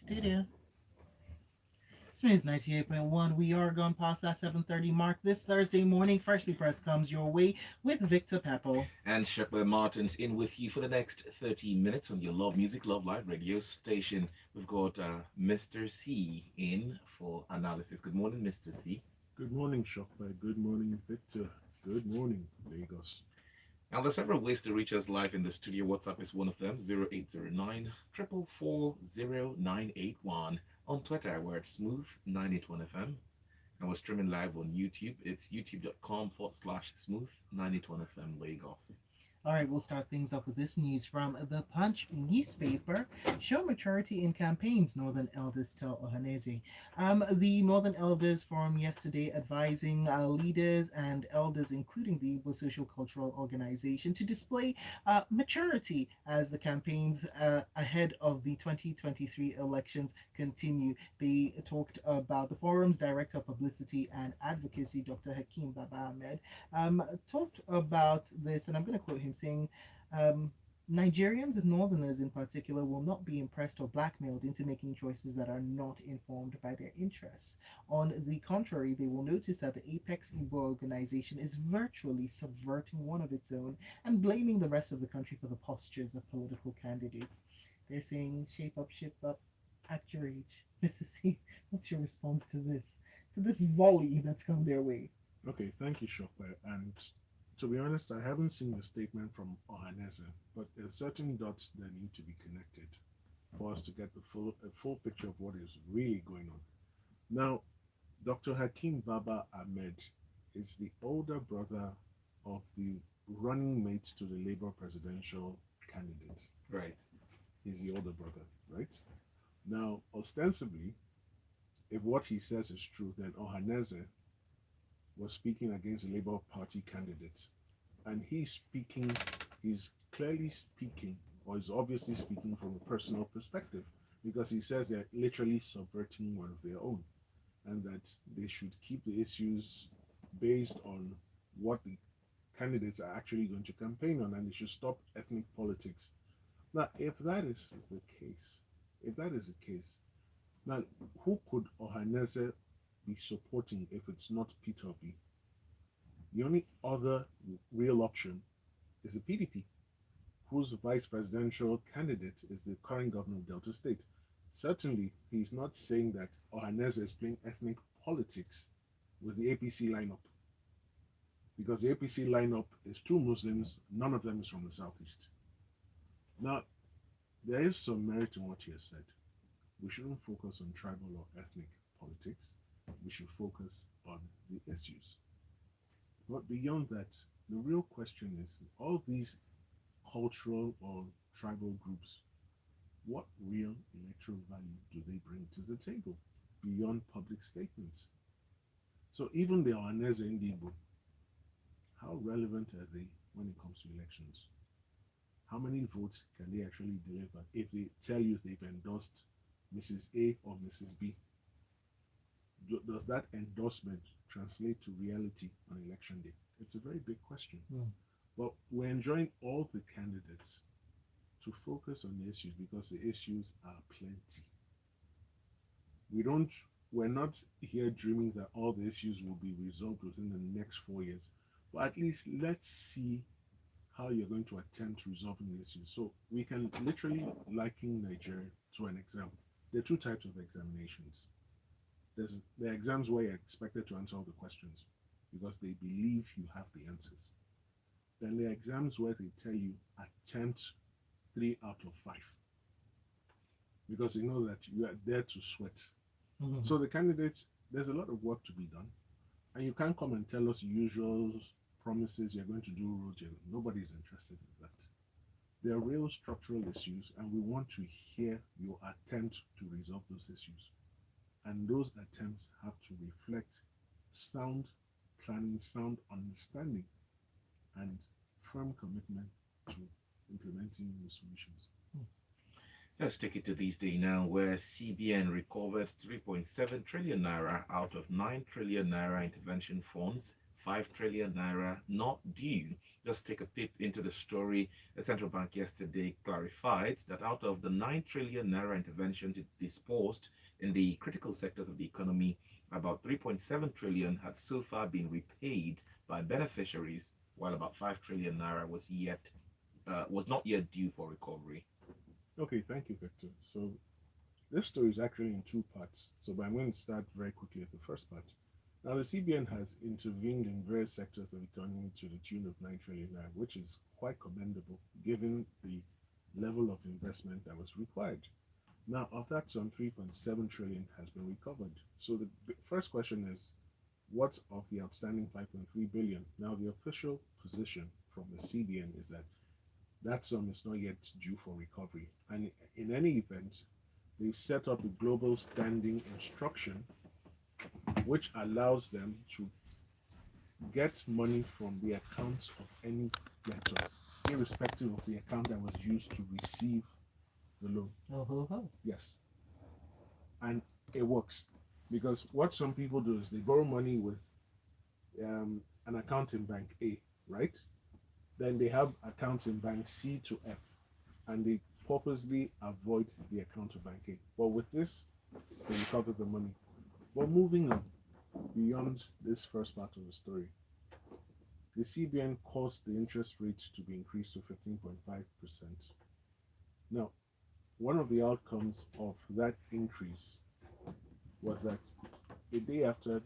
Stay there. Smooth 98.1. We are gone past that 7:30 mark this Thursday morning. Freshly Pressed comes your way with Victor Peppo. And Shepherd Martin's in with you for the next 30 minutes on your Love Music, Love Live radio station. We've got Mr. C in for analysis. Good morning, Mr. C. Good morning, Shopper. Good morning, Victor. Good morning, Lagos. Now, there's several ways to reach us live in the studio. WhatsApp is one of them, 0809 444 On Twitter, we're at Smooth981FM. And we're streaming live on YouTube. It's youtube.com/Smooth981FM Lagos. All right, we'll start things off with this news from the Punch newspaper. Show maturity in campaigns, Northern Elders tell Ohaneze. The Northern Elders Forum yesterday advising leaders and elders, including the Igbo Social Cultural Organization, to display maturity as the campaigns ahead of the 2023 elections continue. They talked about the forum's Director of Publicity and Advocacy, Dr. Hakeem Baba Ahmed, talked about this, and I'm going to quote him saying, Nigerians and Northerners in particular will not be impressed or blackmailed into making choices that are not informed by their interests. On the contrary, they will notice that the Apex Igbo organization is virtually subverting one of its own and blaming the rest of the country for the postures of political candidates. They're saying, shape up, act your age. Mr. C, what's your response to this? To this volley that's come their way? Okay, thank you, Shopper. And to be honest, I haven't seen the statement from Ohaneze, but there's certain dots that need to be connected for us to get the full picture of what is really going on. Now, Dr. Hakeem Baba Ahmed is the older brother of the running mate to the Labour presidential candidate. Right. He's the older brother, right? Now, ostensibly, if what he says is true, then Ohaneze was speaking against the Labour Party candidate. And he's clearly speaking, or is obviously speaking from a personal perspective, because he says they're literally subverting one of their own, and that they should keep the issues based on what the candidates are actually going to campaign on, and they should stop ethnic politics. Now, if that is the case, now who could Ohaneze be supporting if it's not Peter B? The only other real option is the PDP, whose vice presidential candidate is the current governor of Delta State. Certainly, he's not saying that Ohaneze is playing ethnic politics with the APC lineup, because the APC lineup is two Muslims, none of them is from the Southeast. Now, there is some merit in what he has said. We shouldn't focus on tribal or ethnic politics. We should focus on the issues. But beyond that, the real question is, all these cultural or tribal groups, what real electoral value do they bring to the table beyond public statements? So even the Ohaneze Indigo, how relevant are they when it comes to elections? How many votes can they actually deliver if they tell you they've endorsed Mrs. A or Mrs. B? Does that endorsement translate to reality on election day? It's a very big question. But we're enjoying all the candidates to focus on the issues because the issues are plenty. We're not here dreaming that all the issues will be resolved within the next 4 years, but at least let's see how you're going to attempt resolving the issues. So we can literally liken Nigeria to an exam. There are two types of examinations. There's the exams where you're expected to answer all the questions because they believe you have the answers. Then there are exams where they tell you attempt 3 out of 5 because they know that you are there to sweat. Mm-hmm. So the candidates, there's a lot of work to be done, and you can't come and tell us usual promises you're going to do roads. Nobody's interested in that. There are real structural issues, and we want to hear your attempt to resolve those issues. And those attempts have to reflect sound planning, sound understanding, and firm commitment to implementing new solutions. Let's take it to this day now, where CBN recovered 3.7 trillion naira out of 9 trillion naira intervention funds, 5 trillion naira not due. Just take a peep into the story. The central bank yesterday clarified that out of the 9 trillion naira interventions it dispersed in the critical sectors of the economy, about 3.7 trillion had so far been repaid by beneficiaries, while about 5 trillion naira was not yet due for recovery. Okay, thank you, Victor. So this story is actually in two parts. So I'm going to start very quickly at the first part. Now, the CBN has intervened in various sectors of the economy to the tune of 9 trillion naira, which is quite commendable given the level of investment that was required. Now, of that sum, 3.7 trillion has been recovered. So the first question is, what's of the outstanding 5.3 billion? Now, the official position from the CBN is that that sum is not yet due for recovery. And in any event, they've set up a global standing instruction which allows them to get money from the accounts of any debtor, irrespective of the account that was used to receive the loan. Oh, ho, ho. Yes. And it works. Because what some people do is they borrow money with an account in bank A, right? Then they have accounts in bank C to F, and they purposely avoid the account of bank A. But with this, they recover the money. But moving on, beyond this first part of the story, the CBN caused the interest rate to be increased to 15.5%. Now, one of the outcomes of that increase was that a day after,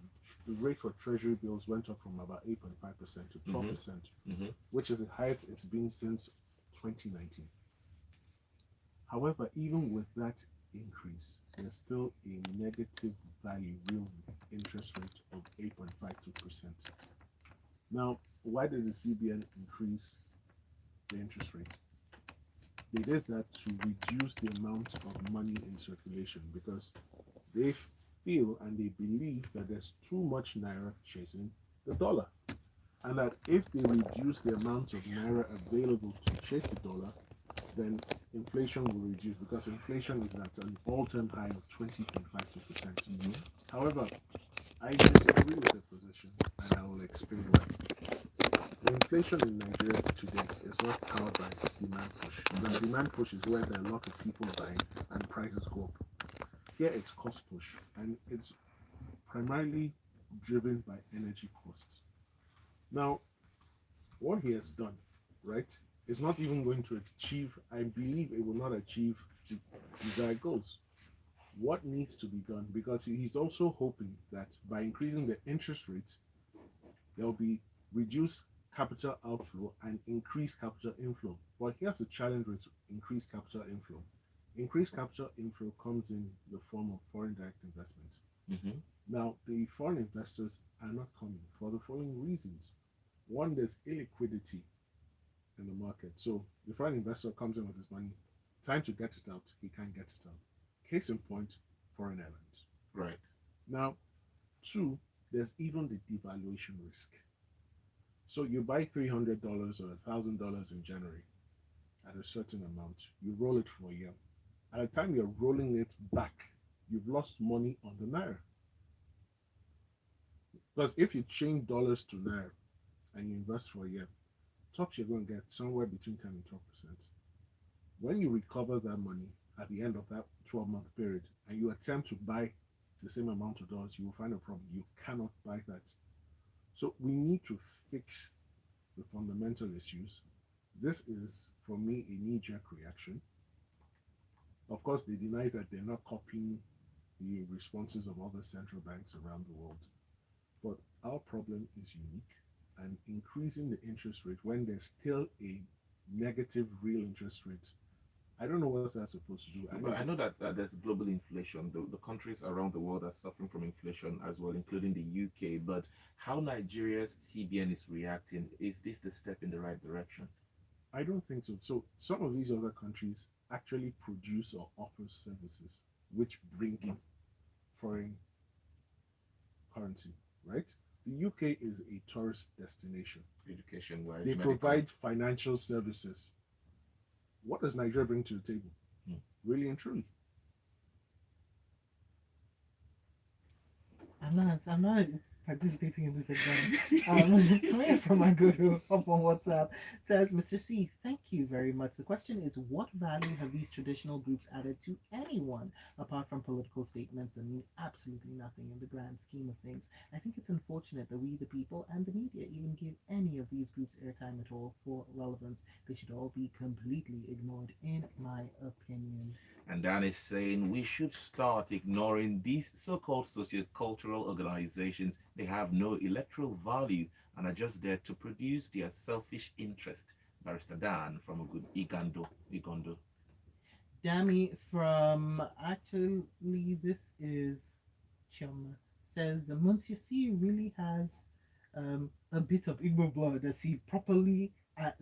the rate for treasury bills went up from about 8.5% to 12%, which is the highest it's been since 2019. However, even with that increase, there's still a negative value real interest rate of 8.52%. Now, why did the CBN increase the interest rate? They did that to reduce the amount of money in circulation because they feel and they believe that there's too much naira chasing the dollar, and that if they reduce the amount of naira available to chase the dollar, then inflation will reduce because inflation is at an all-time high of 20.52%. However, I disagree with the position, and I will explain why. The inflation in Nigeria today is not powered by demand push. The demand push is where there are a lot of people buying and prices go up. Here it's cost push, and it's primarily driven by energy costs. Now, what he has done, right, is not even going to achieve, I believe it will not achieve the desired goals. What needs to be done, because he's also hoping that by increasing the interest rates, there will be reduced capital outflow and increased capital inflow. But here's the challenge with increased capital inflow. Increased capital inflow comes in the form of foreign direct investment. Now, the foreign investors are not coming for the following reasons. One, there's illiquidity in the market. So the foreign investor comes in with his money, time to get it out, he can't get it out. Case in point, foreign airlines. Right. Now, two, there's even the devaluation risk. So you buy $300 or $1,000 in January at a certain amount, you roll it for a year. At the time you're rolling it back, you've lost money on the naira. Because if you change dollars to naira and you invest for a year, tops you're going to get somewhere between 10 and 12%. When you recover that money at the end of that 12-month period and you attempt to buy the same amount of dollars, you will find a problem. You cannot buy that. So we need to fix the fundamental issues. This is, for me, a knee-jerk reaction. Of course, they deny that they're not copying the responses of other central banks around the world. But our problem is unique, and increasing the interest rate when there's still a negative real interest rate I don't know what that's supposed to do. I But know I know that, there's global inflation. The countries around the world are suffering from inflation as well, including the UK. But how Nigeria's CBN is reacting, is this the step in the right direction? I don't think so. So some of these other countries actually produce or offer services which bring in foreign currency, right? The UK is a tourist destination. Education wise, They medical. provide financial services. What does Nigeria bring to the table? Hmm. Really and truly. I'm not participating in this exam. Toya from Agudu up on WhatsApp says, Mr. C, thank you very much. The question is, what value have these traditional groups added to anyone apart from political statements that mean absolutely nothing in the grand scheme of things? I think it's unfortunate that we, the people, and the media even give any of these groups airtime at all for relevance. They should all be completely ignored, in my opinion. And Dan is saying we should start ignoring these so-called socio-cultural organizations. They have no electoral value and are just there to produce their selfish interest. Barrister Dan from a good Igondo. Dami from actually this is Chum says Monsieur C really has a bit of Igbo blood as he properly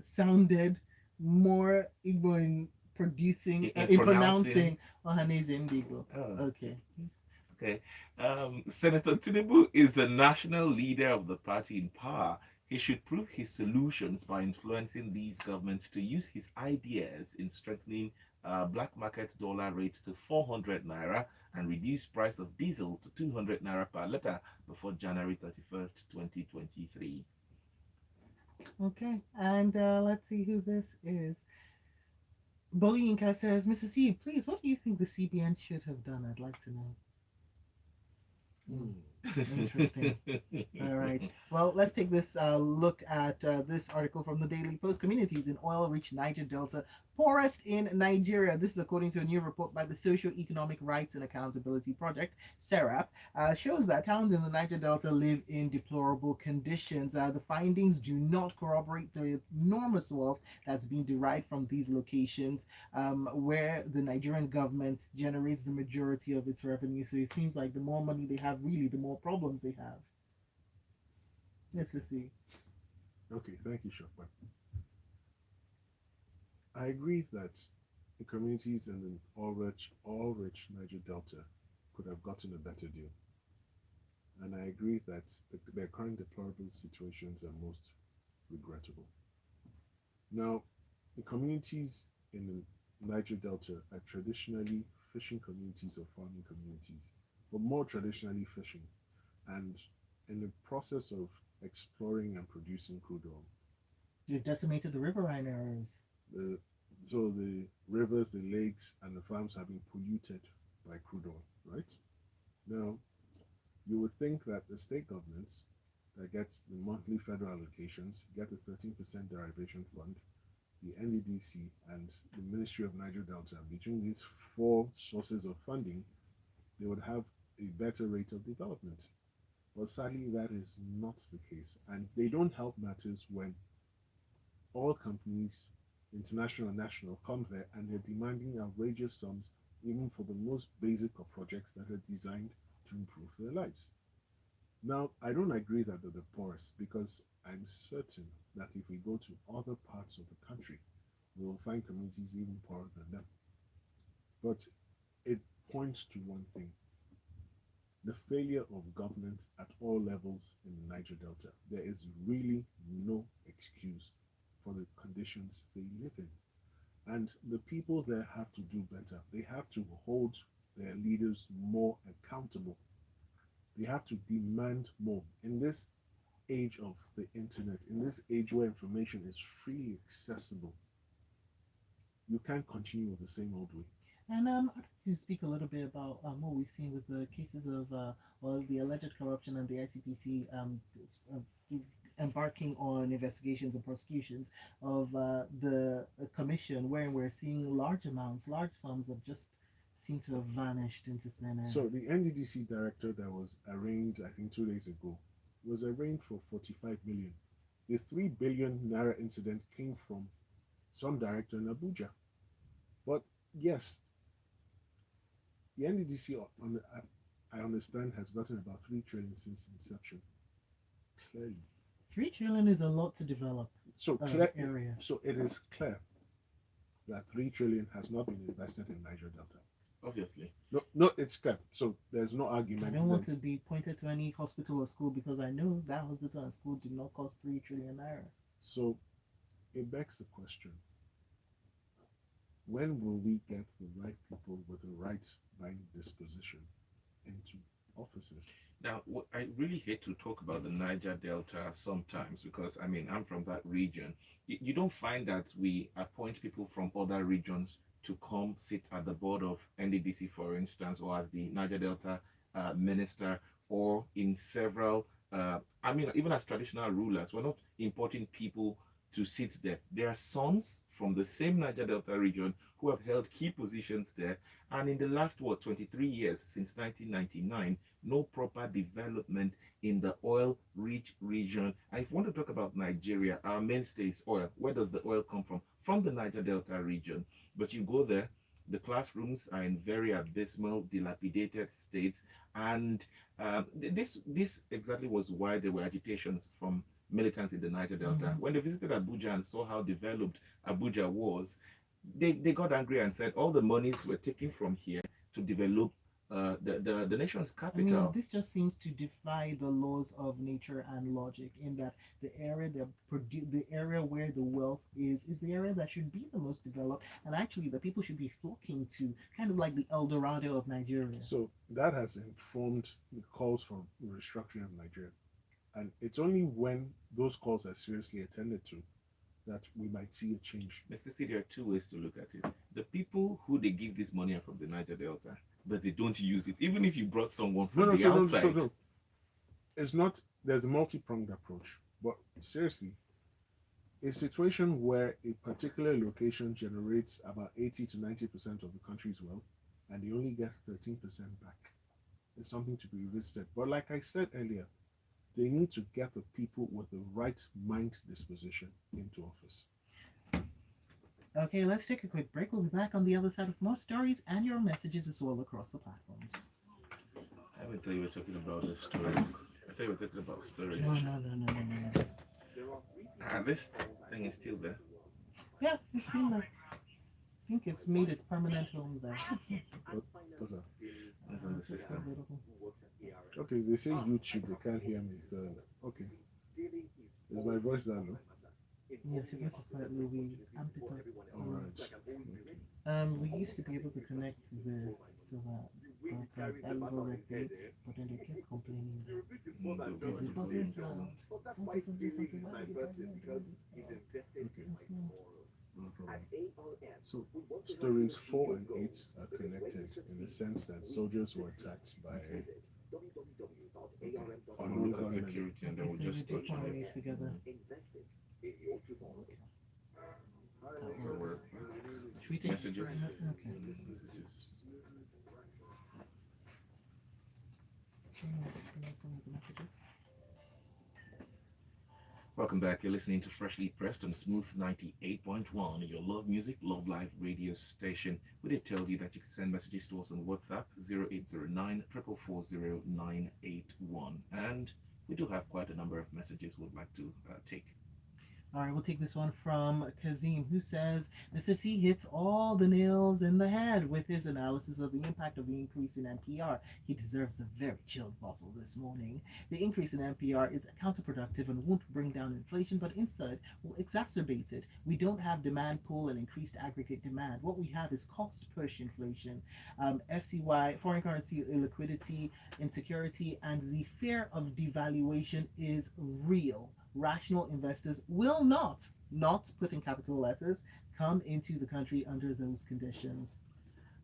sounded more Igbo in producing In in pronouncing, pronouncing Ohaneze Ndigo. uh, Okay. okay, Senator Tinubu is the national leader of the party in power. He should prove his solutions by influencing these governments to use his ideas in strengthening black market dollar rates to 400 naira and reduce price of diesel to 200 naira per liter before January 31st, 2023. Okay. And let's see who this is. Boyinka says, Mrs. C, please, what do you think the CBN should have done? I'd like to know. Hmm. Hmm. Interesting. All right. Well, let's take this look at this article from the Daily Post. Communities in oil-rich Niger Delta poorest in Nigeria. This is according to a new report by the Socio-Economic Rights and Accountability Project (SERAP). Shows that towns in the Niger Delta live in deplorable conditions. The findings do not corroborate the enormous wealth that's being derived from these locations, where the Nigerian government generates the majority of its revenue. So it seems like the more money they have, really, the more problems they have. Let's just see. Okay, thank you, Shokman. I agree that the communities in the all rich Niger Delta could have gotten a better deal. And I agree that their current deplorable situations are most regrettable. Now, the communities in the Niger Delta are traditionally fishing communities or farming communities, but more traditionally fishing. And in the process of exploring and producing crude oil, They've decimated the riverine areas. the so the rivers, the lakes, and the farms have been polluted by crude oil, right? Now, you would think that the state governments that gets the monthly federal allocations, get the 13% derivation fund, the NDDC, and the Ministry of Niger Delta, between these four sources of funding, they would have a better rate of development. But sadly, that is not the case. And they don't help matters when oil companies, international and national, come there and they're demanding outrageous sums, even for the most basic of projects that are designed to improve their lives. Now, I don't agree that they're the poorest because I'm certain that if we go to other parts of the country, we will find communities even poorer than them. But it points to one thing: the failure of governance at all levels in the Niger Delta. There is really no excuse for the conditions they live in. And the people there have to do better. They have to hold their leaders more accountable. They have to demand more. In this age of the internet, in this age where information is freely accessible, you can't continue with the same old way. And I'd like to speak a little bit about what we've seen with the cases of, well, the alleged corruption and the ICPC embarking on investigations and prosecutions of the commission, where we're seeing large amounts, large sums that just seem to have vanished into thin air. So the NDDC director that was arraigned, I think 2 days ago, was arraigned for 45 million. The 3 billion naira incident came from some director in Abuja. But yes, the NDDC, I understand, has gotten about 3 trillion since inception. Clearly, 3 trillion is a lot to develop so an clear. area. So it is clear that 3 trillion has not been invested in Niger Delta. Obviously. No, no, it's clear. So there's no I argument. don't want Then, to be pointed to any hospital or school because I know that hospital and school did not cost 3 trillion naira. so it begs the question: when will we get the right people with the right mind disposition into offices? Now, I really hate to talk about the Niger Delta sometimes because, I mean, I'm from that region. You don't find that we appoint people from other regions to come sit at the board of NDDC, for instance, or as the Niger Delta minister, or in several, I mean, even as traditional rulers. We're not importing people to sit there. There are sons from the same Niger Delta region who have held key positions there. And in the last, what, 23 years, since 1999, no proper development in the oil rich region. And if you want to talk about Nigeria, our mainstay is oil. Where does the oil come from? From the Niger Delta region. But you go there, the classrooms are in very abysmal, dilapidated states. And this exactly was why there were agitations from militants in the Niger Delta. Mm-hmm. When they visited Abuja and saw how developed Abuja was, they got angry and said all the monies were taken from here to develop the nation's I mean, capital. this just seems to defy the laws of nature and logic in that the area where the wealth is the area that should be the most developed, and actually the people should be flocking to, kind of like the El Dorado of Nigeria. So that has informed the calls for restructuring of Nigeria. And it's only when those calls are seriously attended to that we might see a change. Mr. C, there are two ways to look at it. The people who they give this money are from the Niger Delta, but they don't use it. Even if you brought someone No, from no, the so no, so outside, no. It's not. There's a multi-pronged approach. But seriously, a situation where a particular location generates about 80 to 90% of the country's wealth, and they only get 13% back, is something to be revisited. But like I said earlier, they need to get the people with the right mind disposition into office. Okay, let's take a quick break. We'll be back on the other side with more stories and your messages as well across the platforms. I would thought you were talking about the stories. I thought you were talking about stories. No, no, no, no, no, no, no. This thing is still there. Yeah, it's been like, I think it's made its permanent home there. What's that? It's on the system. Okay, they say YouTube, they can't hear me. So, okay. Is my voice that low? Yes, your voice is quite low. We amp it up. Alright. We used to be able to connect this to that, but that level right there, but then they kept complaining that it wasn't something, why did you do this? No problem. So, stories 4 and 8 are connected in the sense that soldiers were attacked by unknown Look at gunmen. security and then Okay, we'll so you just did touch on one it. race together. Where we're Should we take messages. Okay. Messages. Some of the messages. Welcome back. You're listening to Freshly Pressed on Smooth 98.1, your love music, love live radio station. We did tell you that you could send messages to us on WhatsApp 0809 444 981. And we do have quite a number of messages we'd like to take. All right, we'll take this one from Kazim, who says, Mr. C hits all the nails in the head with his analysis of the impact of the increase in NPR. He deserves a very chilled bottle this morning. The increase in NPR is counterproductive and won't bring down inflation, but instead will exacerbate it. We don't have demand pull and increased aggregate demand. What we have is cost push inflation, FCY, foreign currency illiquidity, insecurity, and the fear of devaluation is real. Rational investors will not put in capital letters, come into the country under those conditions.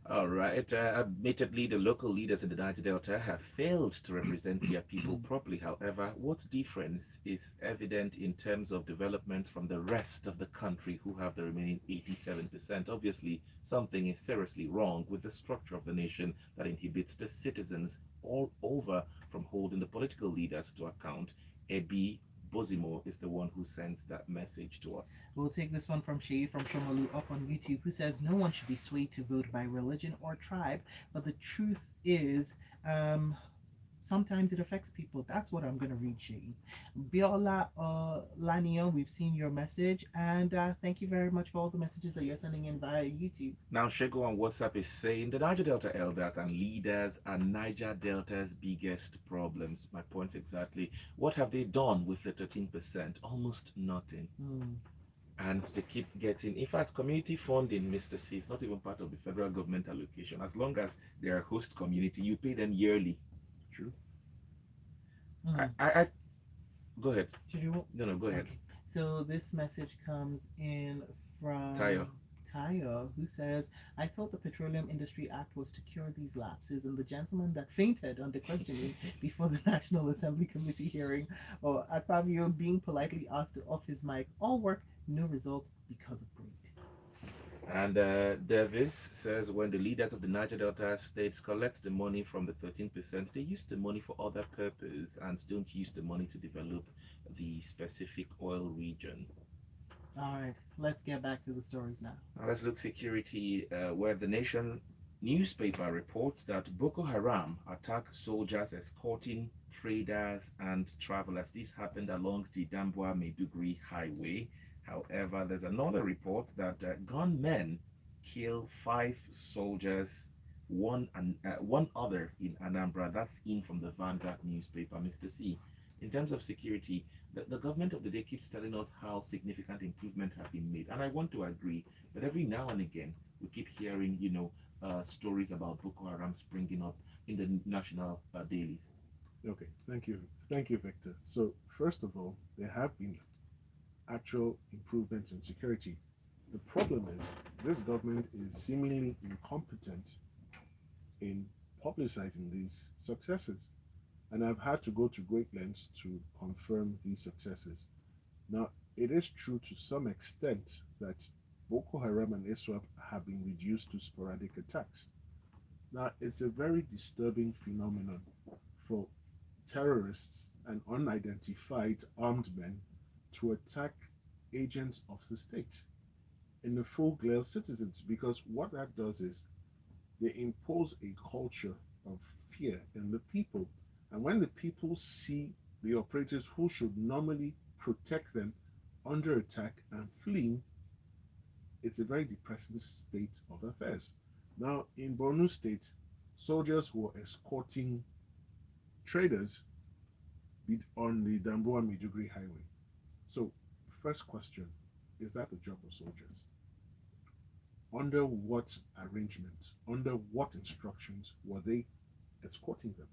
All right. Admittedly, the local leaders in the Niger Delta have failed to represent their people properly. However, what difference is evident in terms of development from the rest of the country who have the remaining 87%? Obviously, something is seriously wrong with the structure of the nation that inhibits the citizens all over from holding the political leaders to account. Ebi Bozimo is the one who sends that message to us. We'll take this one from Shay from Shomalu up on YouTube, who says no one should be swayed to vote by religion or tribe, but the truth is, sometimes it affects people. That's what I'm going to read, Shay. Biola Lanio, we've seen your message, and thank you very much for all the messages that you're sending in via YouTube. Now, Shego on WhatsApp is saying the Niger Delta elders and leaders are Niger Delta's biggest problems. My point exactly. What have they done with the 13%? Almost nothing. And they keep getting, in fact, community funding, Mr. C, is not even part of the federal government allocation. As long as they're a host community, you pay them yearly. True. I go ahead. Should you? No, go ahead. Okay. So this message comes in from Tayo. Tayo, who says, I thought the Petroleum Industry Act was to cure these lapses, and the gentleman that fainted under questioning before the National Assembly Committee hearing, or Akpabio being politely asked to off his mic, all work, no results because of greed. And Davis says when the leaders of the Niger Delta states collect the money from the 13%, they use the money for other purpose and don't use the money to develop the specific oil region. All right, let's get back to the stories now. Now let's look security, where the Nation newspaper reports that Boko Haram attacked soldiers escorting traders and travelers. This happened along the Dambwa Maiduguri highway. However, there's another report that gunmen kill 5 soldiers, one other in Anambra. That's in from the Vanguard newspaper, Mr. C. In terms of security, the government of the day keeps telling us how significant improvement have been made, and I want to agree. But every now and again, we keep hearing, stories about Boko Haram springing up in the national dailies. Okay, thank you, Victor. So first of all, there have been actual improvements in security. The problem is this government is seemingly incompetent in publicizing these successes. And I've had to go to great lengths to confirm these successes. Now, it is true to some extent that Boko Haram and ISWAP have been reduced to sporadic attacks. Now, it's a very disturbing phenomenon for terrorists and unidentified armed men to attack agents of the state in the full glare of citizens, because what that does is they impose a culture of fear in the people. And when the people see the operators who should normally protect them under attack and fleeing, it's a very depressing state of affairs. Now, in Borno State, soldiers were escorting traders on the Damboa Maiduguri highway. So, first question, is that the job of soldiers? Under what arrangement, under what instructions were they escorting them?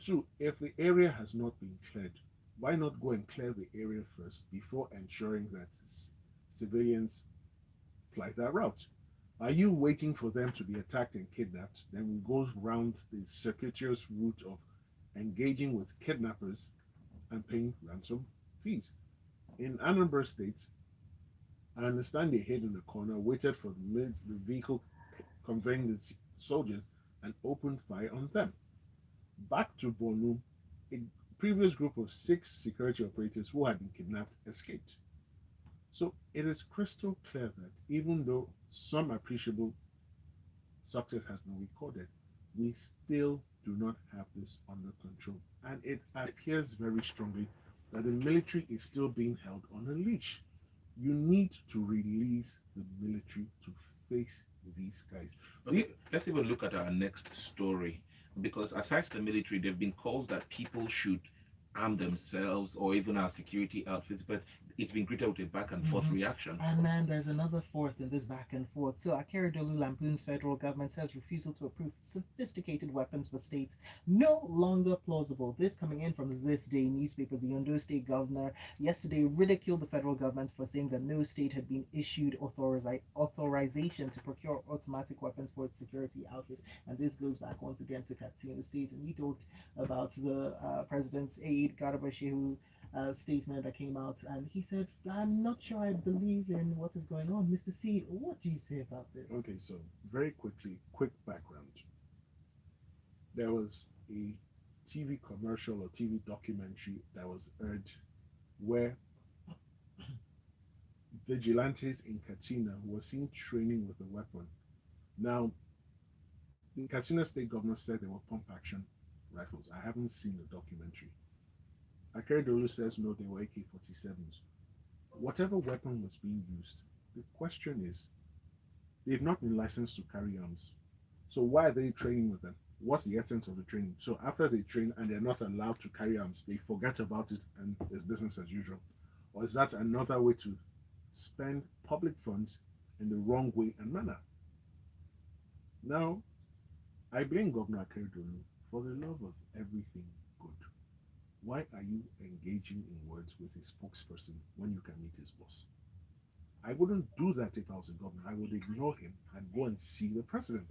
Two, if the area has not been cleared, why not go and clear the area first before ensuring that civilians fly that route? Are you waiting for them to be attacked and kidnapped? Then we go round the circuitous route of engaging with kidnappers and paying ransom fees. In Anambra State, I understand they hid in the corner, waited for the vehicle conveying the soldiers, and opened fire on them. Back to Borno, a previous group of 6 security operators who had been kidnapped escaped. So it is crystal clear that even though some appreciable success has been recorded, we still do not have this under control. And it appears very strongly that the military is still being held on a leash. You need to release the military to face these guys. Okay, let's even look at our next story. Because aside the military, there have been calls that people should arm themselves or even our security outfits, but it's been greeted with a back and forth reaction. And man, there's another fourth in this back and forth. So Akeredolu Lampoon's federal government says refusal to approve sophisticated weapons for states no longer plausible. This coming in from This Day newspaper. The Ondo State governor yesterday ridiculed the federal government for saying that no state had been issued authorization to procure automatic weapons for its security outfits. And this goes back once again to Katsina State. And we talked about the president's aide, Garba Shehu, statement that came out, and he said, I'm not sure I believe in what is going on. Mr. C, what do you say about this? Okay, so very quickly, quick background. There was a TV commercial or TV documentary that was aired where vigilantes in Katsina were seen training with a weapon. Now, the Katsina state governor said they were pump action rifles. I haven't seen the documentary. Akeredolu says no, they were AK 47s. Whatever weapon was being used, the question is they've not been licensed to carry arms. So why are they training with them? What's the essence of the training? So after they train and they're not allowed to carry arms, they forget about it and it's business as usual. Or is that another way to spend public funds in the wrong way and manner? Now, I blame Governor Akeredolu for the love of everything good. Why are you engaging in words with a spokesperson when you can meet his boss? I wouldn't do that if I was a governor. I would ignore him and go and see the president.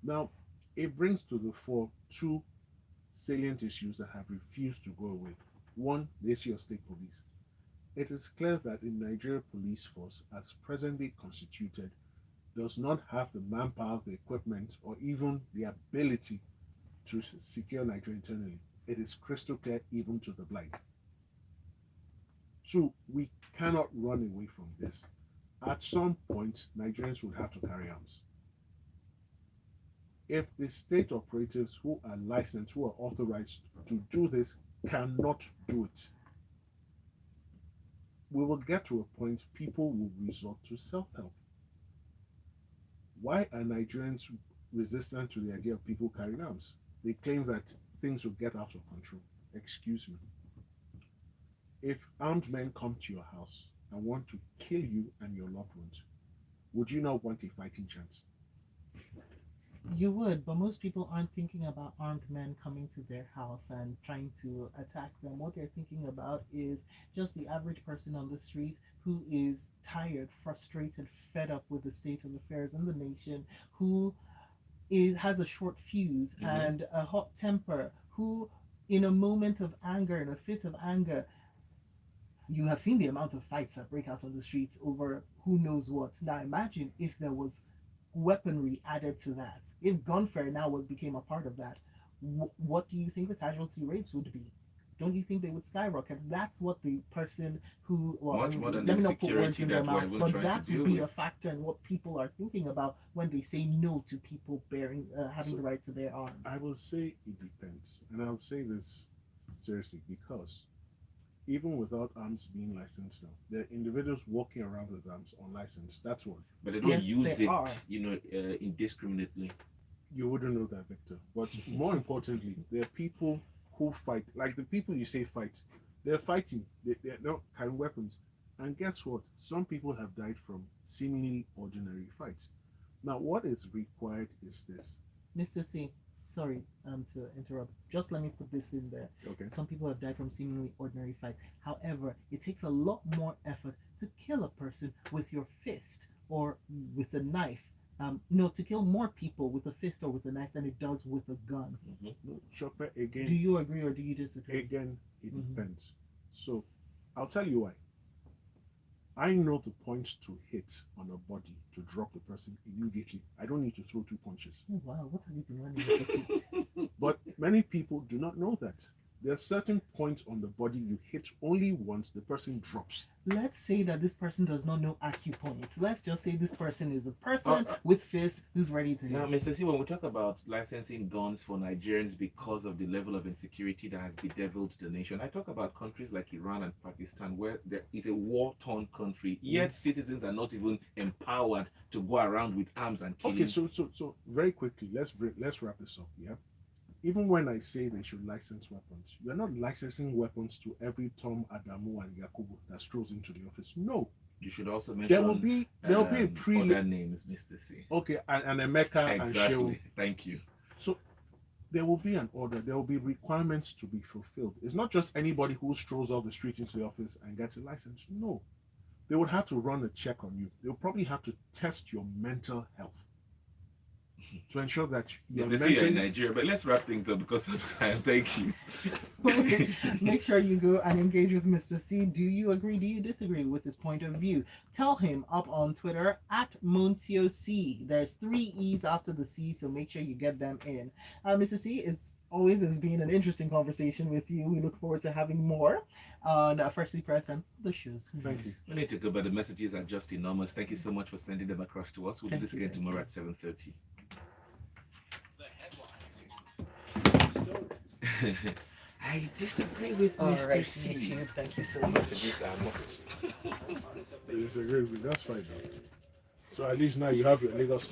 Now, it brings to the fore two salient issues that have refused to go away. One, the issue of state police. It is clear that the Nigeria police force, as presently constituted, does not have the manpower, the equipment, or even the ability to secure Nigeria internally. It is crystal clear even to the blind. Two, we cannot run away from this. At some point, Nigerians will have to carry arms. If the state operatives who are licensed, who are authorized to do this, cannot do it, we will get to a point people will resort to self-help. Why are Nigerians resistant to the idea of people carrying arms? They claim that things will get out of control. Excuse me. If armed men come to your house and want to kill you and your loved ones, would you not want a fighting chance? You would, but most people aren't thinking about armed men coming to their house and trying to attack them. What they're thinking about is just the average person on the street who is tired, frustrated, fed up with the state of affairs in the nation, who has a short fuse and a hot temper, who, in a moment of anger, in a fit of anger, you have seen the amount of fights that break out on the streets over who knows what. Now imagine if there was weaponry added to that. If gunfare now became a part of that, what do you think the casualty rates would be? Don't you think they would skyrocket? That's what the person who, well, Much more than let the me not put words insecurity in their that we're mouth, even but trying that to would deal be a with. factor in what people are thinking about when they say no to people having So the right to bear arms. I will say it depends. And I'll say this seriously because even without arms being licensed now, there are individuals walking around with arms unlicensed. That's one. But they don't Yes, use they it, are. indiscriminately. You wouldn't know that, Victor. But more importantly, there are people who fight. Like the people you say fight, they're fighting. They're not carrying weapons. And guess what? Some people have died from seemingly ordinary fights. Now, what is required is this. Mr. C, sorry to interrupt. Just let me put this in there. Okay. Some people have died from seemingly ordinary fights. However, it takes a lot more effort to kill a person with your fist or with a knife. No, to kill more people with a fist or with a knife than it does with a gun. No, Chopper, Do again, you agree or do you disagree? again, it Mhm. depends. So, I'll tell you why. I know the points to hit on a body to drop the person immediately. I don't need to throw two punches. Oh, wow, what have you been running, Mr. C? But many people do not know that. There are certain points on the body you hit only once the person drops. Let's say that this person does not know acupoints. Let's just say this person is a person Uh, with fists who's ready to Now, hit. Mr. C, when we talk about licensing guns for Nigerians because of the level of insecurity that has bedeviled the nation, I talk about countries like Iran and Pakistan, where there is a war-torn country, yet citizens are not even empowered to go around with arms and killing. Okay, so very quickly, let's wrap this up. Yeah. Even when I say they should license weapons, you're not licensing weapons to every Tom, Adamu, and Yakubu that strolls into the office. No, You should also there will mention be a other names, Mr. C. okay, and Emeka and Shehu. Exactly. Thank you. So there will be an order. There will be requirements to be fulfilled. It's not just anybody who strolls off the street into the office and gets a license. No, they would have to run a check on you. They'll probably have to test your mental health to ensure that you're Mr. C, you're in mentally. Nigeria, but let's wrap things up because of time. Thank you. Make sure you go and engage with Mr. C. Do you agree? Do you disagree with his point of view? Tell him up on Twitter at Muncio C. There's 3 E's after the C, so make sure you get them in. Mr. C, it's always has been an interesting conversation with you. We look forward to having more on Freshly Pressed and the shows. Thank you. We need to go, but the messages are just enormous. Thank you so much for sending them across to us. We'll do Thank this you, again thank tomorrow you. at 7:30. I disagree with All Mr. right, C. YouTube. Thank you so The much. messages are not. I disagree with you. That's fine. So at least now you have your Lagos